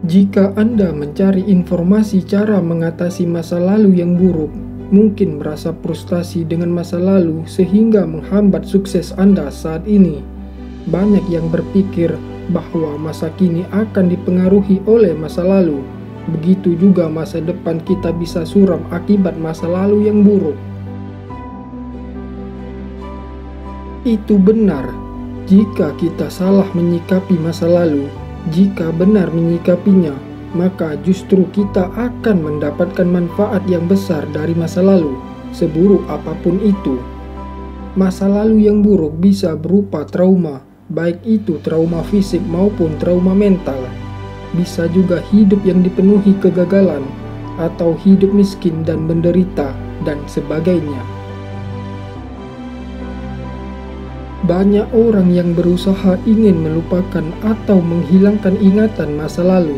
Jika Anda mencari informasi cara mengatasi masa lalu yang buruk, mungkin merasa frustasi dengan masa lalu sehingga menghambat sukses Anda saat ini. Banyak yang berpikir bahwa masa kini akan dipengaruhi oleh masa lalu. Begitu juga masa depan kita bisa suram akibat masa lalu yang buruk. Itu benar jika kita salah menyikapi masa lalu. Jika benar menyikapinya, maka justru kita akan mendapatkan manfaat yang besar dari masa lalu, seburuk apapun itu. Masa lalu yang buruk bisa berupa trauma, baik itu trauma fisik maupun trauma mental. Bisa juga hidup yang dipenuhi kegagalan, atau hidup miskin dan menderita, dan sebagainya. Banyak orang yang berusaha ingin melupakan atau menghilangkan ingatan masa lalu.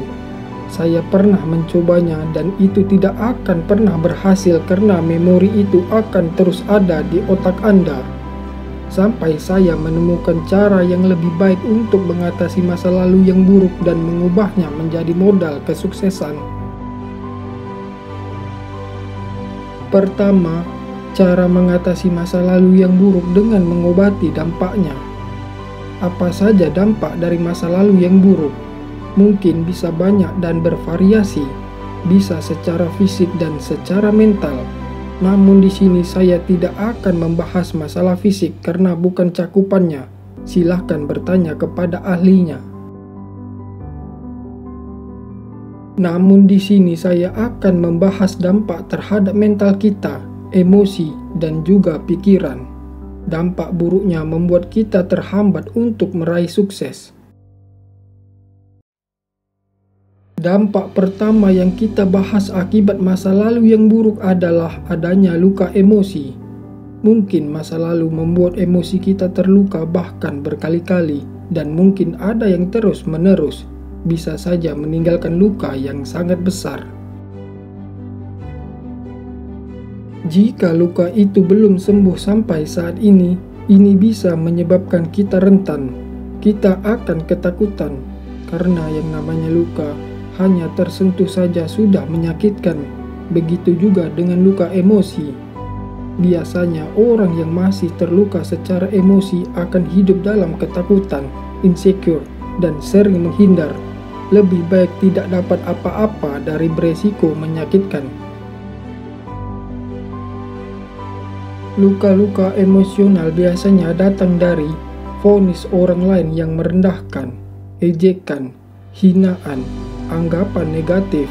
Saya pernah mencobanya dan itu tidak akan pernah berhasil karena memori itu akan terus ada di otak Anda. Sampai saya menemukan cara yang lebih baik untuk mengatasi masa lalu yang buruk dan mengubahnya menjadi modal kesuksesan. Pertama, cara mengatasi masa lalu yang buruk dengan mengobati dampaknya. Apa saja dampak dari masa lalu yang buruk? Mungkin bisa banyak dan bervariasi, bisa secara fisik dan secara mental. Namun di sini saya tidak akan membahas masalah fisik karena bukan cakupannya. Silahkan bertanya kepada ahlinya. Namun di sini saya akan membahas dampak terhadap mental kita, emosi, dan juga pikiran. Dampak buruknya membuat kita terhambat untuk meraih sukses. Dampak pertama yang kita bahas akibat masa lalu yang buruk adalah adanya luka emosi. Mungkin masa lalu membuat emosi kita terluka bahkan berkali-kali, dan mungkin ada yang terus-menerus, bisa saja meninggalkan luka yang sangat besar. Jika luka itu belum sembuh sampai saat ini bisa menyebabkan kita rentan. Kita akan ketakutan, karena yang namanya luka hanya tersentuh saja sudah menyakitkan. Begitu juga dengan luka emosi. Biasanya orang yang masih terluka secara emosi akan hidup dalam ketakutan, insecure, dan sering menghindar. Lebih baik tidak dapat apa-apa dari beresiko menyakitkan. Luka-luka emosional biasanya datang dari vonis orang lain yang merendahkan, ejekan, hinaan, anggapan negatif,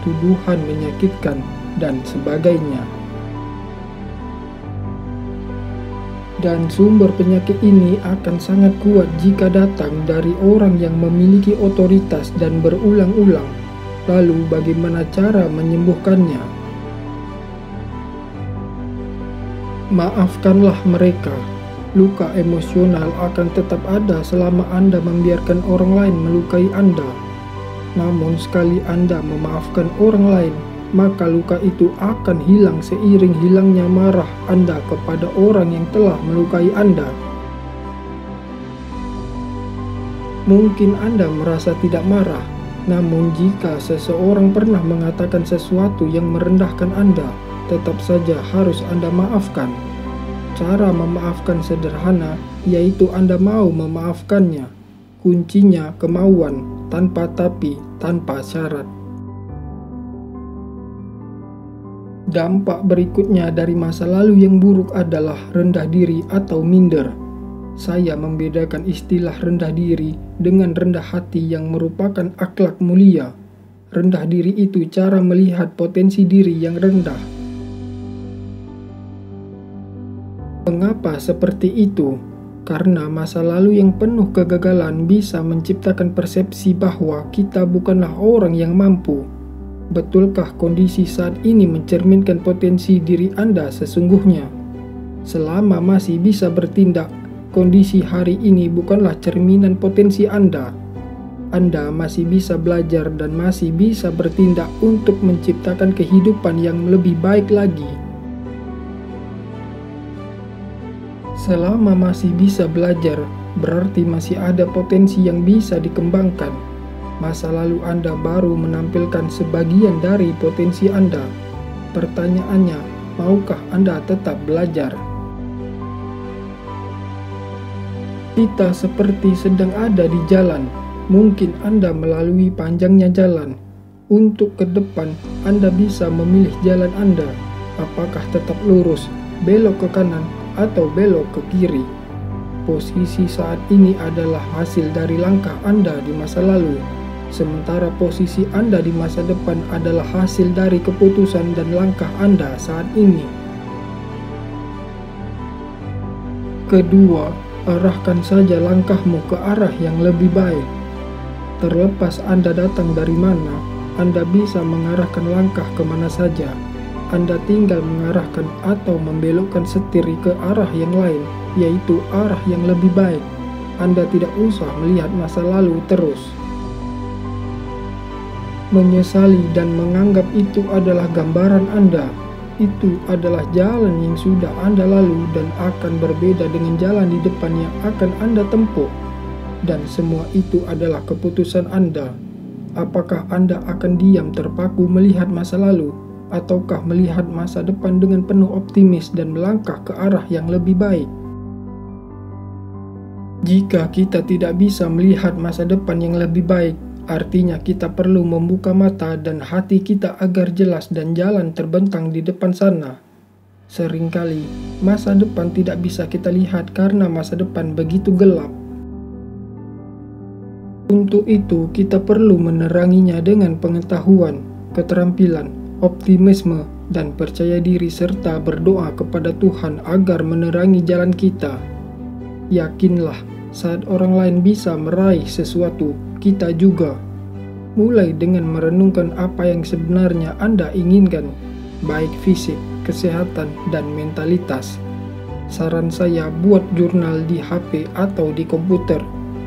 tuduhan menyakitkan, dan sebagainya. Dan sumber penyakit ini akan sangat kuat jika datang dari orang yang memiliki otoritas dan berulang-ulang. Lalu bagaimana cara menyembuhkannya? Maafkanlah mereka. Luka emosional akan tetap ada selama Anda membiarkan orang lain melukai Anda. Namun sekali Anda memaafkan orang lain, maka luka itu akan hilang seiring hilangnya marah Anda kepada orang yang telah melukai Anda. Mungkin Anda merasa tidak marah, namun jika seseorang pernah mengatakan sesuatu yang merendahkan Anda, tetap saja harus Anda maafkan. Cara memaafkan sederhana, yaitu Anda mau memaafkannya. Kuncinya kemauan, tanpa tapi, tanpa syarat. Dampak berikutnya dari masa lalu yang buruk adalah rendah diri atau minder. Saya membedakan istilah rendah diri dengan rendah hati yang merupakan akhlak mulia. Rendah diri itu cara melihat potensi diri yang rendah. Mengapa seperti itu? Karena masa lalu yang penuh kegagalan bisa menciptakan persepsi bahwa kita bukanlah orang yang mampu. Betulkah kondisi saat ini mencerminkan potensi diri Anda sesungguhnya? Selama masih bisa bertindak, kondisi hari ini bukanlah cerminan potensi Anda. Anda masih bisa belajar dan masih bisa bertindak untuk menciptakan kehidupan yang lebih baik lagi. Selama masih bisa belajar, berarti masih ada potensi yang bisa dikembangkan. Masa lalu Anda baru menampilkan sebagian dari potensi Anda. Pertanyaannya, maukah Anda tetap belajar? Kita seperti sedang ada di jalan. Mungkin Anda melalui panjangnya jalan. Untuk ke depan, Anda bisa memilih jalan Anda. Apakah tetap lurus, belok ke kanan, atau belok ke kiri? Posisi saat ini adalah hasil dari langkah Anda di masa lalu, sementara posisi Anda di masa depan adalah hasil dari keputusan dan langkah Anda saat ini. Kedua, arahkan saja langkahmu ke arah yang lebih baik. Terlepas Anda datang dari mana, Anda bisa mengarahkan langkah kemana saja. Anda tinggal mengarahkan atau membelokkan setir ke arah yang lain, yaitu arah yang lebih baik. Anda tidak usah melihat masa lalu terus. Menyesali dan menganggap itu adalah gambaran Anda. Itu adalah jalan yang sudah Anda lalu dan akan berbeda dengan jalan di depan yang akan Anda tempuh. Dan semua itu adalah keputusan Anda. Apakah Anda akan diam terpaku melihat masa lalu, ataukah melihat masa depan dengan penuh optimis dan melangkah ke arah yang lebih baik? Jika kita tidak bisa melihat masa depan yang lebih baik, artinya kita perlu membuka mata dan hati kita agar jelas dan jalan terbentang di depan sana. Seringkali, masa depan tidak bisa kita lihat karena masa depan begitu gelap. Untuk itu, kita perlu meneranginya dengan pengetahuan, keterampilan, optimisme, dan percaya diri serta berdoa kepada Tuhan agar menerangi jalan kita. Yakinlah, saat orang lain bisa meraih sesuatu, kita juga. Mulai dengan merenungkan apa yang sebenarnya Anda inginkan, baik fisik, kesehatan, dan mentalitas. Saran saya, buat jurnal di HP atau di komputer.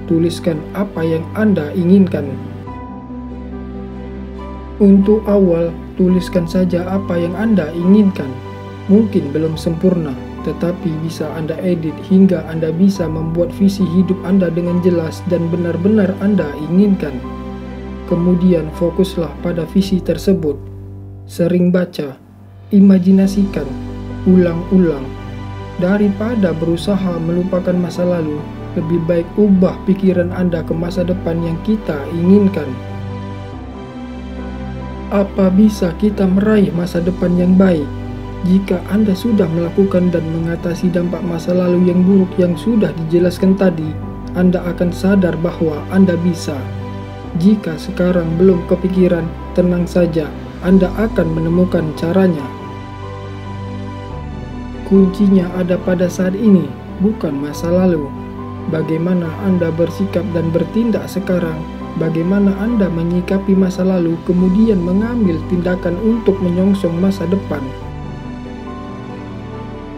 Tuliskan apa yang Anda inginkan. Untuk awal, tuliskan saja apa yang Anda inginkan. Mungkin belum sempurna, tetapi bisa Anda edit hingga Anda bisa membuat visi hidup Anda dengan jelas dan benar-benar Anda inginkan. Kemudian fokuslah pada visi tersebut. Sering baca, imajinasikan, ulang-ulang. Daripada berusaha melupakan masa lalu, lebih baik ubah pikiran Anda ke masa depan yang kita inginkan. Apa bisa kita meraih masa depan yang baik? Jika Anda sudah melakukan dan mengatasi dampak masa lalu yang buruk yang sudah dijelaskan tadi, Anda akan sadar bahwa Anda bisa. Jika sekarang belum kepikiran, tenang saja, Anda akan menemukan caranya. Kuncinya ada pada saat ini, bukan masa lalu. Bagaimana Anda bersikap dan bertindak sekarang, bagaimana Anda menyikapi masa lalu, kemudian mengambil tindakan untuk menyongsong masa depan.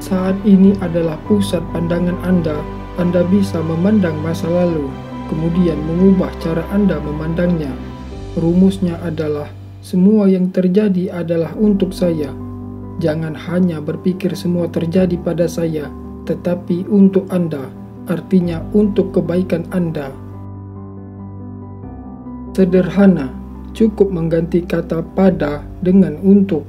Saat ini adalah pusat pandangan Anda. Anda bisa memandang masa lalu, kemudian mengubah cara Anda memandangnya. Rumusnya adalah, semua yang terjadi adalah untuk saya. Jangan hanya berpikir semua terjadi pada saya, tetapi untuk Anda. Artinya untuk kebaikan Anda. Sederhana, cukup mengganti kata pada dengan untuk.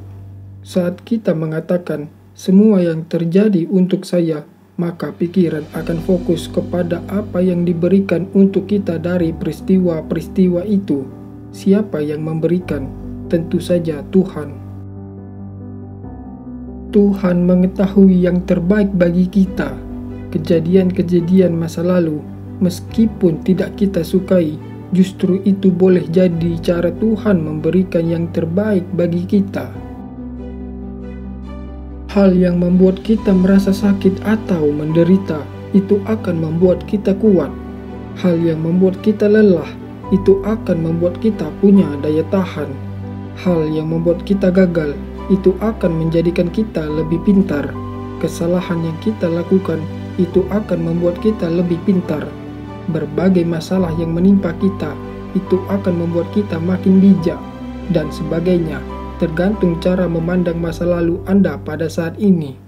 Saat kita mengatakan semua yang terjadi untuk saya, maka pikiran akan fokus kepada apa yang diberikan untuk kita dari peristiwa-peristiwa itu. Siapa yang memberikan? Tentu saja Tuhan. Tuhan mengetahui yang terbaik bagi kita. Kejadian-kejadian masa lalu, meskipun tidak kita sukai, justru itu boleh jadi cara Tuhan memberikan yang terbaik bagi kita. Hal yang membuat kita merasa sakit atau menderita, itu akan membuat kita kuat. Hal yang membuat kita lelah, itu akan membuat kita punya daya tahan. Hal yang membuat kita gagal itu akan menjadikan kita lebih pintar. Kesalahan yang kita lakukan itu akan membuat kita lebih pintar. Berbagai masalah yang menimpa kita itu akan membuat kita makin bijak, dan sebagainya, tergantung cara memandang masa lalu Anda pada saat ini.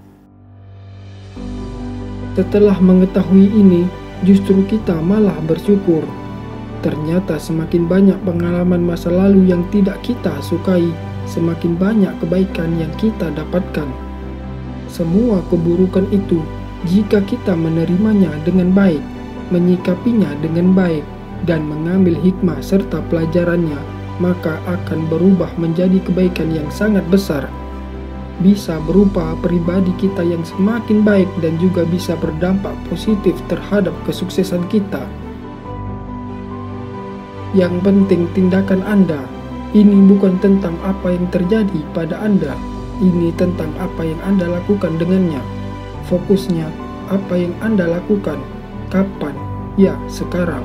Setelah mengetahui ini, justru kita malah bersyukur. Ternyata semakin banyak pengalaman masa lalu yang tidak kita sukai, semakin banyak kebaikan yang kita dapatkan. Semua keburukan itu, jika kita menerimanya dengan baik, menyikapinya dengan baik, dan mengambil hikmah serta pelajarannya, maka akan berubah menjadi kebaikan yang sangat besar. Bisa berupa pribadi kita yang semakin baik dan juga bisa berdampak positif terhadap kesuksesan kita. Yang penting tindakan Anda. Ini bukan tentang apa yang terjadi pada Anda. Ini tentang apa yang Anda lakukan dengannya. Fokusnya, apa yang Anda lakukan. Kapan? Ya, sekarang.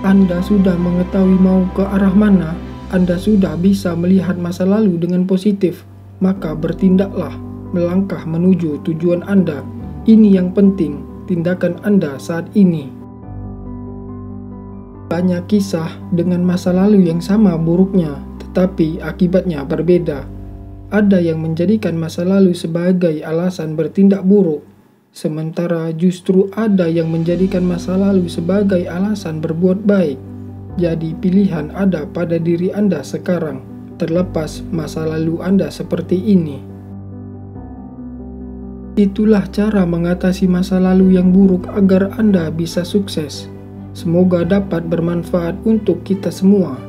Anda sudah mengetahui mau ke arah mana. Anda sudah bisa melihat masa lalu dengan positif. Maka bertindaklah, melangkah menuju tujuan Anda. Ini yang penting, tindakan Anda saat ini. Banyak kisah dengan masa lalu yang sama buruknya, tetapi akibatnya berbeda. Ada yang menjadikan masa lalu sebagai alasan bertindak buruk, sementara justru ada yang menjadikan masa lalu sebagai alasan berbuat baik. Jadi pilihan ada pada diri Anda sekarang, terlepas masa lalu Anda seperti ini. Itulah cara mengatasi masa lalu yang buruk agar Anda bisa sukses. Semoga dapat bermanfaat untuk kita semua.